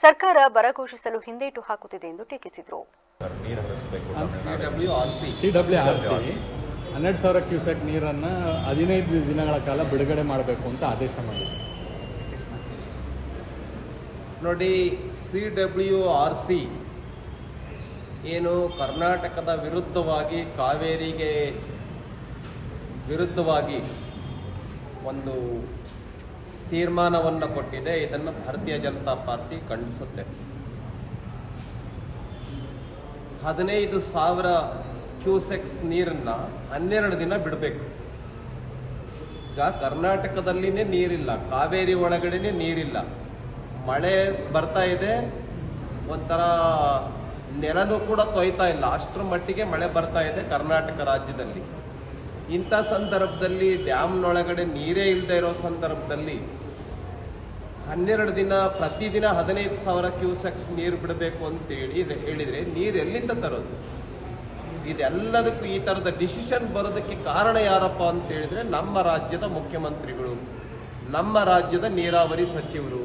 ಸರ್ಕಾರ ಬರ ಘೋಷಿಸಲು ಹಿಂದೇಟು ಹಾಕುತ್ತಿದೆ ಎಂದು ಟೀಕಿಸಿದರು. CWRC 12,000 ಕ್ಯೂಸೆಕ್ ನೀರನ್ನು 15 ದಿನಗಳ ಕಾಲ ಬಿಡುಗಡೆ ಮಾಡಬೇಕು ಅಂತ ಆದೇಶ ಮಾಡಿದೆ. ನೋಡಿ, CWRC ಏನು ಕರ್ನಾಟಕದ ವಿರುದ್ಧವಾಗಿ, ಕಾವೇರಿಗೆ ವಿರುದ್ಧವಾಗಿ ಒಂದು ತೀರ್ಮಾನವನ್ನು ಕೊಟ್ಟಿದೆ. ಇದನ್ನು ಭಾರತೀಯ ಜನತಾ ಪಾರ್ಟಿ ಖಂಡಿಸುತ್ತೆ. 15,000 ಕ್ಯೂಸೆಕ್ಸ್ ನೀರನ್ನ 12 ದಿನ ಬಿಡಬೇಕು. ಈಗ ಕರ್ನಾಟಕದಲ್ಲಿನೇ ನೀರಿಲ್ಲ, ಕಾವೇರಿ ಒಳಗಡೆನೆ ನೀರಿಲ್ಲ. ಮಳೆ ಬರ್ತಾ ಇದೆ, ಒಂಥರ ನೆಲನೂ ಕೂಡ ತೊಯ್ತಾ ಇಲ್ಲ, ಅಷ್ಟರ ಮಟ್ಟಿಗೆ ಮಳೆ ಬರ್ತಾ ಇದೆ ಕರ್ನಾಟಕ ರಾಜ್ಯದಲ್ಲಿ. ಇಂಥ ಸಂದರ್ಭದಲ್ಲಿ ಡ್ಯಾಮ್ನೊಳಗಡೆ ನೀರೇ ಇಲ್ಲದೆ ಇರೋ ಸಂದರ್ಭದಲ್ಲಿ 12 ದಿನ ಪ್ರತಿದಿನ 15,000 ಕ್ಯೂಸೆಕ್ಸ್ ನೀರು ಬಿಡಬೇಕು ಅಂತ ಹೇಳಿದ್ರೆ ನೀರು ಎಲ್ಲಿಂದ ತರೋದು? ಇದೆಲ್ಲದಕ್ಕೂ ಈ ತರದ ಡಿಸಿಷನ್ ಬರೋದಕ್ಕೆ ಕಾರಣ ಯಾರಪ್ಪ ಅಂತ ಹೇಳಿದ್ರೆ ನಮ್ಮ ರಾಜ್ಯದ ಮುಖ್ಯಮಂತ್ರಿಗಳು, ನಮ್ಮ ರಾಜ್ಯದ ನೀರಾವರಿ ಸಚಿವರು,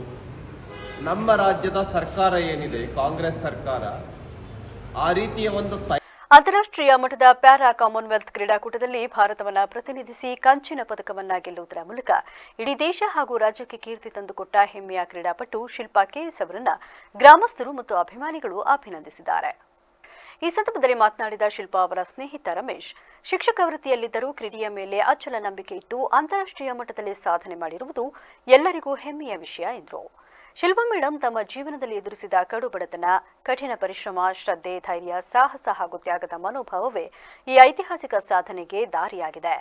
ನಮ್ಮ ರಾಜ್ಯದ ಸರ್ಕಾರ ಏನಿದೆ ಕಾಂಗ್ರೆಸ್ ಸರ್ಕಾರ, ಆ ರೀತಿಯ ಒಂದು ಅಂತಾರಾಷ್ಟ್ರೀಯ ಮಟ್ಟದ ಪ್ಯಾರಾ ಕಾಮನ್ವೆಲ್ತ್ ಕ್ರೀಡಾಕೂಟದಲ್ಲಿ ಭಾರತವನ್ನು ಪ್ರತಿನಿಧಿಸಿ ಕಂಚಿನ ಪದಕವನ್ನ ಗೆಲ್ಲುವುದರ ಮೂಲಕ ಇಡೀ ದೇಶ ಹಾಗೂ ರಾಜ್ಯಕ್ಕೆ ಕೀರ್ತಿ ತಂದುಕೊಟ್ಟ ಹೆಮ್ಮೆಯ ಕ್ರೀಡಾಪಟು ಶಿಲ್ಪಾ ಕೆಎಸ್ ಅವರನ್ನ ಗ್ರಾಮಸ್ಥರು ಮತ್ತು ಅಭಿಮಾನಿಗಳು ಅಭಿನಂದಿಸಿದ್ದಾರೆ. ಈ ಸಂದರ್ಭದಲ್ಲಿ ಮಾತನಾಡಿದ ಶಿಲ್ಪಾ ಅವರ ಸ್ನೇಹಿತ ರಮೇಶ್, ಶಿಕ್ಷಕ ವೃತ್ತಿಯಲ್ಲಿದ್ದರೂ ಕ್ರೀಡೆಯ ಮೇಲೆ ಅಚಲ ನಂಬಿಕೆ ಇಟ್ಟು ಅಂತಾರಾಷ್ಟ್ರೀಯ ಮಟ್ಟದಲ್ಲಿ ಸಾಧನೆ ಮಾಡಿರುವುದು ಎಲ್ಲರಿಗೂ ಹೆಮ್ಮೆಯ ವಿಷಯ ಎಂದರು. ಶಿಲ್ಪಾ ಮೇಡಂ ತಮ್ಮ ಜೀವನದಲ್ಲಿ ಎದುರಿಸಿದ ಕಡು ಬಡತನ, ಕಠಿಣ ಪರಿಶ್ರಮ, ಶ್ರದ್ಧೆ, ಧೈರ್ಯ, ಸಾಹಸ ಹಾಗೂ ತ್ಯಾಗದ ಮನೋಭಾವವೇ ಈ ಐತಿಹಾಸಿಕ ಸಾಧನೆಗೆ ದಾರಿಯಾಗಿದೆ.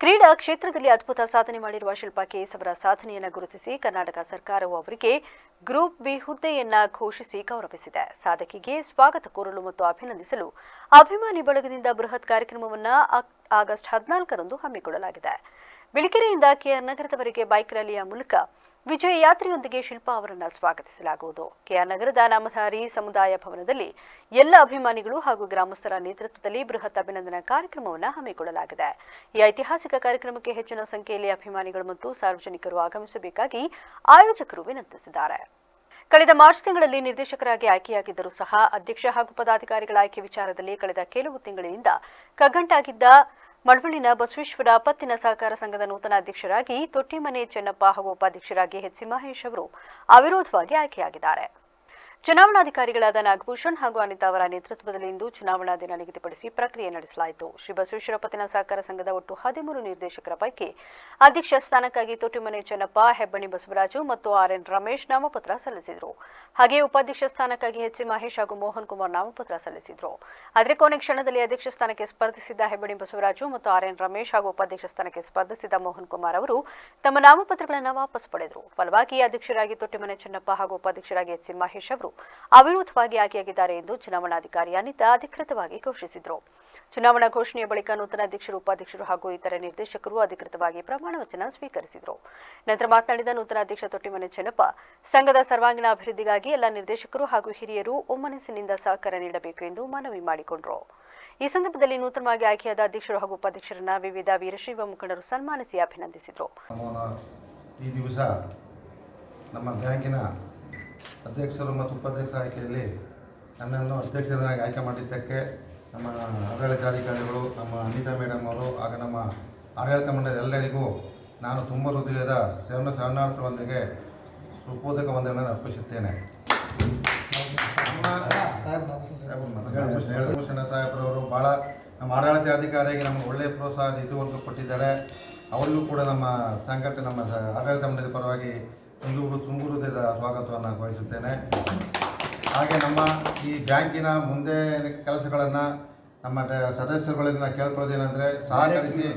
ಕ್ರೀಡಾ ಕ್ಷೇತ್ರದಲ್ಲಿ ಅದ್ಭುತ ಸಾಧನೆ ಮಾಡಿರುವ ಶಿಲ್ಪಾ ಕೆಎಸ್ ಅವರ ಸಾಧನೆಯನ್ನು ಗುರುತಿಸಿ ಕರ್ನಾಟಕ ಸರ್ಕಾರವು ಅವರಿಗೆ ಗ್ರೂಪ್ ಬಿ ಹುದ್ದೆಯನ್ನ ಘೋಷಿಸಿ ಗೌರವಿಸಿದೆ. ಸಾಧಕಿಗೆ ಸ್ವಾಗತ ಕೋರಲು ಮತ್ತು ಅಭಿನಂದಿಸಲು ಅಭಿಮಾನಿ ಬಳಗದಿಂದ ಬೃಹತ್ ಕಾರ್ಯಕ್ರಮವನ್ನು ಆಗಸ್ಟ್ 14ರಂದು ಹಮ್ಮಿಕೊಳ್ಳಲಾಗಿದೆ. ಬಿಳಿಕೆರೆಯಿಂದ ಕೆಆರ್ ನಗರದವರೆಗೆ ಬೈಕ್ ರ್ಯಾಲಿಯ ಮೂಲಕ ವಿಜಯ ಯಾತ್ರೆಯೊಂದಿಗೆ ಶಿಲ್ಪಾ ಅವರನ್ನು ಸ್ವಾಗತಿಸಲಾಗುವುದು. ಕೆಆರ್ ನಗರದ ನಾಮಧಾರಿ ಸಮುದಾಯ ಭವನದಲ್ಲಿ ಎಲ್ಲ ಅಭಿಮಾನಿಗಳು ಹಾಗೂ ಗ್ರಾಮಸ್ಥರ ನೇತೃತ್ವದಲ್ಲಿ ಬೃಹತ್ ಅಭಿನಂದನಾ ಕಾರ್ಯಕ್ರಮವನ್ನು ಹಮ್ಮಿಕೊಳ್ಳಲಾಗಿದೆ. ಈ ಐತಿಹಾಸಿಕ ಕಾರ್ಯಕ್ರಮಕ್ಕೆ ಹೆಚ್ಚಿನ ಸಂಖ್ಯೆಯಲ್ಲಿ ಅಭಿಮಾನಿಗಳು ಮತ್ತು ಸಾರ್ವಜನಿಕರು ಆಗಮಿಸಬೇಕಾಗಿ ಆಯೋಜಕರು ವಿನಂತಿಸಿದ್ದಾರೆ. ಕಳೆದ ಮಾರ್ಚ್ ತಿಂಗಳಲ್ಲಿ ನಿರ್ದೇಶಕರಾಗಿ ಆಯ್ಕೆಯಾಗಿದ್ದರೂ ಸಹ ಅಧ್ಯಕ್ಷ ಹಾಗೂ ಪದಾಧಿಕಾರಿಗಳ ಆಯ್ಕೆ ವಿಚಾರದಲ್ಲಿ ಕಳೆದ ಕೆಲವು ತಿಂಗಳಿನಿಂದ ಕಗ್ಗಂಟಾಗಿದ್ದ ಮಳವಳ್ಳಿನ ಬಸವೇಶ್ವರ ಪತ್ತಿನ ಸಹಕಾರ ಸಂಘದ ನೂತನ ಅಧ್ಯಕ್ಷರಾಗಿ ತೊಟ್ಟಿಮನೆ ಚೆನ್ನಪ್ಪ ಹಾಗೂ ಉಪಾಧ್ಯಕ್ಷರಾಗಿ ಎಚ್ ಸಿ ಮಹೇಶ್ ಅವರು ಅವಿರೋಧವಾಗಿ ಆಯ್ಕೆಯಾಗಿದ್ದಾರೆ. ಚುನಾವಣಾಧಿಕಾರಿಗಳಾದ ನಾಗಭೂಷಣ್ ಹಾಗೂ ಅನಿತಾ ಅವರ ನೇತೃತ್ವದಲ್ಲಿ ಇಂದು ಚುನಾವಣಾ ದಿನ ನಿಗದಿಪಡಿಸಿ ಪ್ರಕ್ರಿಯೆ ನಡೆಸಲಾಯಿತು. ಶ್ರೀ ಬಸವೇಶ್ವರ ಪತ್ತಿನ ಸಹಕಾರ ಸಂಘದ ಒಟ್ಟು 13 ನಿರ್ದೇಶಕರ ಪೈಕಿ ಅಧ್ಯಕ್ಷ ಸ್ಥಾನಕ್ಕಾಗಿ ತೊಟ್ಟಿಮನೆ ಚೆನ್ನಪ್ಪ, ಹೆಬ್ಬಣಿ ಬಸವರಾಜು ಮತ್ತು ಆರ್ಎನ್ ರಮೇಶ್ ನಾಮಪತ್ರ ಸಲ್ಲಿಸಿದರು. ಹಾಗೆಯೇ ಉಪಾಧ್ಯಕ್ಷ ಸ್ಥಾನಕ್ಕಾಗಿ ಎಚ್ ಸಿ ಮಹೇಶ್ ಹಾಗೂ ಮೋಹನ್ ಕುಮಾರ್ ನಾಮಪತ್ರ ಸಲ್ಲಿಸಿದರು. ಆದರೆ ಕೊನೆ ಕ್ಷಣದಲ್ಲಿ ಅಧ್ಯಕ್ಷ ಸ್ಥಾನಕ್ಕೆ ಸ್ಪರ್ಧಿಸಿದ್ದ ಹೆಬ್ಬಣಿ ಬಸವರಾಜು ಮತ್ತು ಆರ್ಎನ್ ರಮೇಶ್ ಹಾಗೂ ಉಪಾಧ್ಯಕ್ಷ ಸ್ಥಾನಕ್ಕೆ ಸ್ಪರ್ಧಿಸಿದ್ದ ಮೋಹನ್ ಕುಮಾರ್ ಅವರು ತಮ್ಮ ನಾಮಪತ್ರಗಳನ್ನು ವಾಪಸ್ ಪಡೆದರು. ಫಲವಾಗಿ ಅಧ್ಯಕ್ಷರಾಗಿ ತೊಟ್ಟಿಮನೆ ಚೆನ್ನಪ್ಪ ಹಾಗೂ ಉಪಾಧ್ಯಕ್ಷರಾಗಿ ಎಚ್ ಸಿ ಮಹೇಶ್ ಅವರು ಅವಿರೋಧವಾಗಿ ಆಯ್ಕೆಯಾಗಿದ್ದಾರೆ ಎಂದು ಚುನಾವಣಾಧಿಕಾರಿ ಅನಿತಾ ಅಧಿಕೃತವಾಗಿ ಘೋಷಿಸಿದರು. ಚುನಾವಣಾ ಘೋಷಣೆಯ ಬಳಿಕ ನೂತನ ಅಧ್ಯಕ್ಷರು, ಉಪಾಧ್ಯಕ್ಷರು ಹಾಗೂ ಇತರ ನಿರ್ದೇಶಕರು ಅಧಿಕೃತವಾಗಿ ಪ್ರಮಾಣ ವಚನ ಸ್ವೀಕರಿಸಿದರು. ನಂತರ ಮಾತನಾಡಿದ ನೂತನ ಅಧ್ಯಕ್ಷ ತೊಟ್ಟಿಮನೆ ಚೆನ್ನಪ್ಪ, ಸಂಘದ ಸರ್ವಾಂಗೀಣ ಅಭಿವೃದ್ಧಿಗಾಗಿ ಎಲ್ಲ ನಿರ್ದೇಶಕರು ಹಾಗೂ ಹಿರಿಯರು ಒಮ್ಮನಸ್ಸಿನಿಂದ ಸಹಕಾರ ನೀಡಬೇಕು ಎಂದು ಮನವಿ ಮಾಡಿಕೊಂಡರು. ಈ ಸಂದರ್ಭದಲ್ಲಿ ನೂತನವಾಗಿ ಆಯ್ಕೆಯಾದ ಅಧ್ಯಕ್ಷರು ಹಾಗೂ ಉಪಾಧ್ಯಕ್ಷರನ್ನ ವಿವಿಧ ವೀರಶೈವ ಮುಖಂಡರು ಸನ್ಮಾನಿಸಿ ಅಭಿನಂದಿಸಿದರು. ಈ ದಿವಸ ನಮ್ಮ ಬ್ಯಾಂಕಿನ ಅಧ್ಯಕ್ಷರು ಮತ್ತು ಉಪಾಧ್ಯಕ್ಷರ ಆಯ್ಕೆಯಲ್ಲಿ ನನ್ನನ್ನು ಅಧ್ಯಕ್ಷರಾಗಿ ಆಯ್ಕೆ ಮಾಡಿದ್ದಕ್ಕೆ ನಮ್ಮ ಆಡಳಿತಾಧಿಕಾರಿಗಳು, ನಮ್ಮ ಅನಿತಾ ಮೇಡಮ್ ಅವರು ಹಾಗೂ ನಮ್ಮ ಆಡಳಿತ ಮಂಡಳಿ ಎಲ್ಲರಿಗೂ ನಾನು ತುಂಬ ಹೃದಯದ ಶರಣಾರ್ಥಿಗಳೊಂದಿಗೆ ಸುಪೂಜಕ ವಂದನೆಗಳನ್ನು ಅರ್ಪಿಸುತ್ತೇನೆ. ಭೂಷಣ ಸಾಹೇಬ್ರವರು ಭಾಳ ನಮ್ಮ ಆಡಳಿತಾಧಿಕಾರಿಗೆ ನಮಗೆ ಒಳ್ಳೆಯ ಪ್ರೋತ್ಸಾಹ ಇದುವರೆಗೂ ಕೊಟ್ಟಿದ್ದಾರೆ. ಅವರಿಗೂ ಕೂಡ ನಮ್ಮ ಸಂಘಟನೆ, ನಮ್ಮ ಆಡಳಿತ ಮಂಡಳಿ ಪರವಾಗಿ ತುಂಬ ಹೃದಯದ ಸ್ವಾಗತವನ್ನು ಬಯಸುತ್ತೇನೆ. ಹಾಗೆ ನಮ್ಮ ಈ ಬ್ಯಾಂಕಿನ ಮುಂದೆ ಕೆಲಸಗಳನ್ನು ನಮ್ಮ ಸದಸ್ಯರುಗಳಿಂದ ಕೇಳ್ಕೊಳ್ಳೋದೇನೆಂದರೆ ಸಹಕರಿಸಿ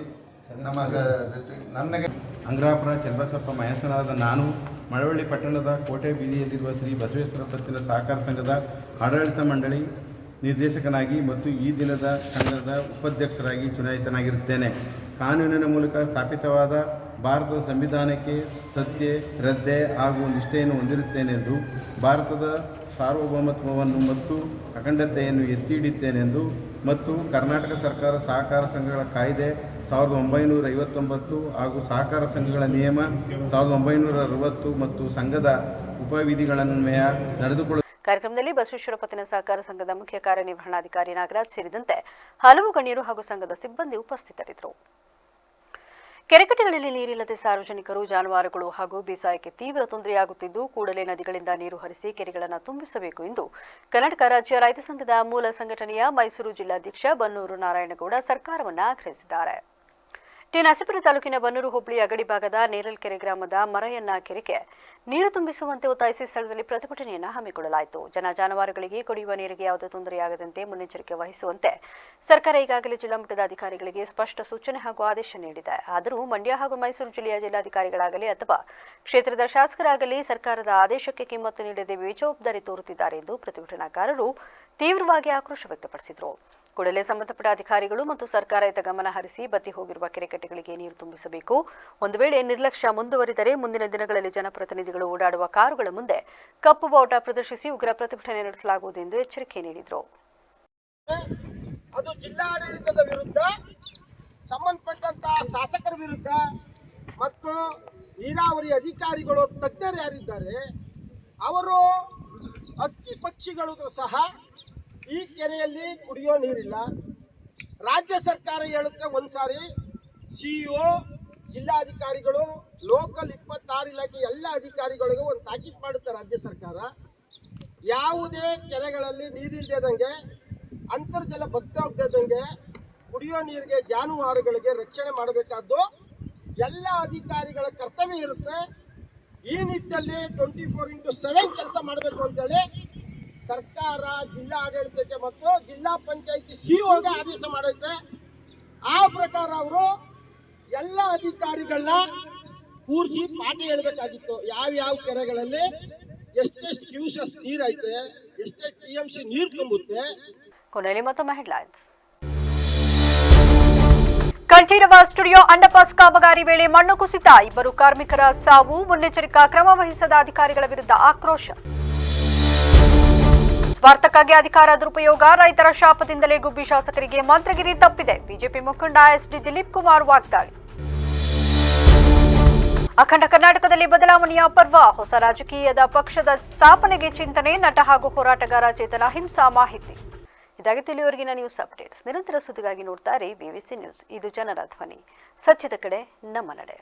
ನನಗೆ ಅಂಗ್ರಾಪುರ ಚನ್ನಬಸಪ್ಪ ಮಹೇಶನಾದ ನಾನು ಮಳವಳ್ಳಿ ಪಟ್ಟಣದ ಕೋಟೆ ಬೀದಿಯಲ್ಲಿರುವ ಶ್ರೀ ಬಸವೇಶ್ವರ ಪತ್ತಿನ ಸಹಕಾರ ಸಂಘದ ಆಡಳಿತ ಮಂಡಳಿ ನಿರ್ದೇಶಕನಾಗಿ ಮತ್ತು ಈ ದಿನದ ಸಂಘದ ಉಪಾಧ್ಯಕ್ಷರಾಗಿ ಚುನಾಯಿತನಾಗಿರುತ್ತೇನೆ. ಕಾನೂನಿನ ಮೂಲಕ ಸ್ಥಾಪಿತವಾದ ಭಾರತದ ಸಂವಿಧಾನಕ್ಕೆ ಸತ್ಯ, ಶ್ರದ್ಧೆ ಹಾಗೂ ನಿಷ್ಠೆಯನ್ನು ಹೊಂದಿರುತ್ತೇನೆಂದು, ಭಾರತದ ಸಾರ್ವಭೌಮತ್ವವನ್ನು ಮತ್ತು ಅಖಂಡತೆಯನ್ನು ಎತ್ತಿ ಹಿಡಿಯುತ್ತೇನೆಂದು ಮತ್ತು ಕರ್ನಾಟಕ ಸರ್ಕಾರ ಸಹಕಾರ ಸಂಘಗಳ ಕಾಯ್ದೆ 1959 ಹಾಗೂ ಸಹಕಾರ ಸಂಘಗಳ ನಿಯಮ 1960 ಮತ್ತು ಸಂಘದ ಉಪವಿಧಿಗಳನ್ವಯ ನಡೆದುಕೊಳ್ಳುವ ಕಾರ್ಯಕ್ರಮದಲ್ಲಿ ಬಸವೇಶ್ವರ ಪತ್ತಿನ ಸಹಕಾರ ಸಂಘದ ಮುಖ್ಯ ಕಾರ್ಯನಿರ್ವಹಣಾಧಿಕಾರಿ ನಾಗರಾಜ್ ಸೇರಿದಂತೆ ಹಲವು ಗಣ್ಯರು ಹಾಗೂ ಸಂಘದ ಸಿಬ್ಬಂದಿ ಉಪಸ್ಥಿತರಿದ್ದರು. ಕೆರೆಕಟ್ಟೆಗಳಲ್ಲಿ ನೀರಿಲ್ಲದೆ ಸಾರ್ವಜನಿಕರು, ಜಾನುವಾರುಗಳು ಹಾಗೂ ಬೇಸಾಯಕ್ಕೆ ತೀವ್ರ ತೊಂದರೆಯಾಗುತ್ತಿದ್ದು, ಕೂಡಲೇ ನದಿಗಳಿಂದ ನೀರು ಹರಿಸಿ ಕೆರೆಗಳನ್ನು ತುಂಬಿಸಬೇಕು ಎಂದು ಕರ್ನಾಟಕ ರಾಜ್ಯ ರೈತ ಸಂಘದ ಮೂಲ ಸಂಘಟನೆಯ ಮೈಸೂರು ಜಿಲ್ಲಾಧ್ಯಕ್ಷ ಬನ್ನೂರು ನಾರಾಯಣಗೌಡ ಸರ್ಕಾರವನ್ನು ಆಗ್ರಹಿಸಿದ್ದಾರೆ. ನರಸೀಪುರ ತಾಲೂಕಿನ ಬನ್ನೂರು ಹೋಬಳಿ ಅಗಡಿ ಭಾಗದ ನೇರಲ್ಕೆರೆ ಗ್ರಾಮದ ಮರಯನ್ನ ಕೆರೆಗೆ ನೀರು ತುಂಬಿಸುವಂತೆ ಒತ್ತಾಯಿಸಿ ಸ್ಥಳದಲ್ಲಿ ಪ್ರತಿಭಟನೆಯನ್ನು ಹಮ್ಮಿಕೊಳ್ಳಲಾಯಿತು. ಜಾನುವಾರುಗಳಿಗೆ ಕುಡಿಯುವ ನೀರಿಗೆ ಯಾವುದೇ ತೊಂದರೆಯಾಗದಂತೆ ಮುನ್ನೆಚ್ಚರಿಕೆ ವಹಿಸುವಂತೆ ಸರ್ಕಾರ ಈಗಾಗಲೇ ಜಿಲ್ಲಾ ಮಟ್ಟದ ಅಧಿಕಾರಿಗಳಿಗೆ ಸ್ಪಷ್ಟ ಸೂಚನೆ ಹಾಗೂ ಆದೇಶ ನೀಡಿದೆ. ಆದರೂ ಮಂಡ್ಯ ಹಾಗೂ ಮೈಸೂರು ಜಿಲ್ಲೆಯ ಜಿಲ್ಲಾಧಿಕಾರಿಗಳಾಗಲಿ ಅಥವಾ ಕ್ಷೇತ್ರದ ಶಾಸಕರಾಗಲಿ ಸರ್ಕಾರದ ಆದೇಶಕ್ಕೆ ಕಿಮ್ಮತ್ತು ನೀಡದೆ ಬೇಜವಾಬ್ದಾರಿ ತೋರುತ್ತಿದ್ದಾರೆ ಎಂದು ಪ್ರತಿಭಟನಾಕಾರರು ತೀವ್ರವಾಗಿ ಆಕ್ರೋಶ ವ್ಯಕ್ತಪಡಿಸಿದರು. ಕೂಡಲೇ ಸಂಬಂಧಪಟ್ಟ ಅಧಿಕಾರಿಗಳು ಮತ್ತು ಸರ್ಕಾರ ಇತ್ತ ಗಮನ ಹರಿಸಿ ಬತ್ತಿ ಹೋಗಿರುವ ಕೆರೆಕಟ್ಟೆಗಳಿಗೆ ನೀರು ತುಂಬಿಸಬೇಕು. ಒಂದು ವೇಳೆ ನಿರ್ಲಕ್ಷ್ಯ ಮುಂದುವರಿದರೆ ಮುಂದಿನ ದಿನಗಳಲ್ಲಿ ಜನಪ್ರತಿನಿಧಿಗಳು ಓಡಾಡುವ ಕಾರುಗಳ ಮುಂದೆ ಕಪ್ಪು ಬಾವುಟ ಪ್ರದರ್ಶಿಸಿ ಉಗ್ರ ಪ್ರತಿಭಟನೆ ನಡೆಸಲಾಗುವುದು ಎಂದು ಎಚ್ಚರಿಕೆ ನೀಡಿದರು. ಅದು ಜಿಲ್ಲಾಡಳಿತದ ವಿರುದ್ಧ, ಸಂಬಂಧಪಟ್ಟಂತಹ ಶಾಸಕರ ವಿರುದ್ಧ ಮತ್ತು ನೀರಾವರಿ ಅಧಿಕಾರಿಗಳು ತಜ್ಞರು ಯಾರಿದ್ದಾರೆ ಅವರು ಹಕ್ಕಿ ಪಕ್ಷಿಗಳು ಸಹ ಈ ಕೆರೆಯಲ್ಲಿ ಕುಡಿಯೋ ನೀರಿಲ್ಲ. ರಾಜ್ಯ ಸರ್ಕಾರ ಹೇಳುತ್ತೆ ಒಂದ್ಸಾರಿ, ಸಿಇಒ, ಜಿಲ್ಲಾಧಿಕಾರಿಗಳು, ಲೋಕಲ್ 26 ಇಲಾಖೆ ಎಲ್ಲ ಅಧಿಕಾರಿಗಳಿಗೂ ಒಂದು ತಾಕೀತು ಮಾಡುತ್ತೆ ರಾಜ್ಯ ಸರ್ಕಾರ. ಯಾವುದೇ ಕೆರೆಗಳಲ್ಲಿ ನೀರಿಲ್ಲದಂಗೆ, ಅಂತರ್ಜಲ ಬತ್ತೋಗದಂಗೆ, ಕುಡಿಯೋ ನೀರಿಗೆ, ಜಾನುವಾರುಗಳಿಗೆ ರಕ್ಷಣೆ ಮಾಡಬೇಕಾದ್ದು ಎಲ್ಲ ಅಧಿಕಾರಿಗಳ ಕರ್ತವ್ಯ ಇರುತ್ತೆ. ಈ ನಿಟ್ಟಿನಲ್ಲಿ 24/7 ಕೆಲಸ ಮಾಡಬೇಕು ಅಂತೇಳಿ ಸರ್ಕಾರ ಜಿಲ್ಲಾ ಆಡಳಿತಕ್ಕೆ ಮತ್ತು ಜಿಲ್ಲಾ ಪಂಚಾಯಿತಿ ಸಿಇಒಗೆ ಆದೇಶ ಮಾಡೈತೆ. ಆ ಪ್ರಕಾರ ಅವರು ಎಲ್ಲ ಅಧಿಕಾರಿಗಳನ್ನ ಕೂರಿಸಿ ಪಾಠ ಹೇಳಬೇಕಾಗಿತ್ತು. ಯಾವ್ಯಾವ ಕೆರೆಗಳಲ್ಲಿ ಎಷ್ಟೆಷ್ಟು ಕ್ಯೂಸೆಸ್ ನೀರೈತೆ, ಎಷ್ಟೆಷ್ಟು TMC ನೀರು ತುಂಬುತ್ತೆ. ಕೊನೆಯಲ್ಲಿ ಮತ್ತೊಮ್ಮೆ ಹೆಡ್ಲೈನ್ಸ್. ಕಂಠೀರವ ಸ್ಟುಡಿಯೋ ಅಂಡರ್ಪಾಸ್ ಕಾಮಗಾರಿ ವೇಳೆ ಮಣ್ಣು ಕುಸಿತ, 2 ಕಾರ್ಮಿಕರ ಸಾವು, ಮುನ್ನೆಚ್ಚರಿಕಾ ಕ್ರಮ ವಹಿಸದ ಅಧಿಕಾರಿಗಳ ವಿರುದ್ಧ ಆಕ್ರೋಶ. ಸ್ವಾರ್ಥಕ್ಕಾಗಿ ಅಧಿಕಾರ ದುರುಪಯೋಗ, ರೈತರ ಶಾಪದಿಂದಲೇ ಗುಬ್ಬಿ ಶಾಸಕರಿಗೆ ಮಂತ್ರಿಗಿರಿ ತಪ್ಪಿದೆ, ಬಿಜೆಪಿ ಮುಖಂಡ SD ದಿಲೀಪ್ ಕುಮಾರ್ ವಾಗ್ದಾಳಿ. ಅಖಂಡ ಕರ್ನಾಟಕದಲ್ಲಿ ಬದಲಾವಣೆಯ ಪರ್ವ, ಹೊಸ ರಾಜಕೀಯದ ಪಕ್ಷದ ಸ್ಥಾಪನೆಗೆ ಚಿಂತನೆ, ನಟ ಹಾಗೂ ಹೋರಾಟಗಾರ ಚೇತನ ಹಿಂಸಾ ಮಾಹಿತಿ. ಇದಾಗಿತ್ತು ಇಲ್ಲಿವರೆಗಿನ ನ್ಯೂಸ್ ಅಪ್ಡೇಟ್ಸ್. ನಿರಂತರ ಸುದ್ದಿಗಾಗಿ ನೋಡ್ತಾರೆ BBC ನ್ಯೂಸ್. ಇದು ಜನರ ಧ್ವನಿ. ಸತ್ಯದ ಕಡೆ ನಮ್ಮ ನಡೆ.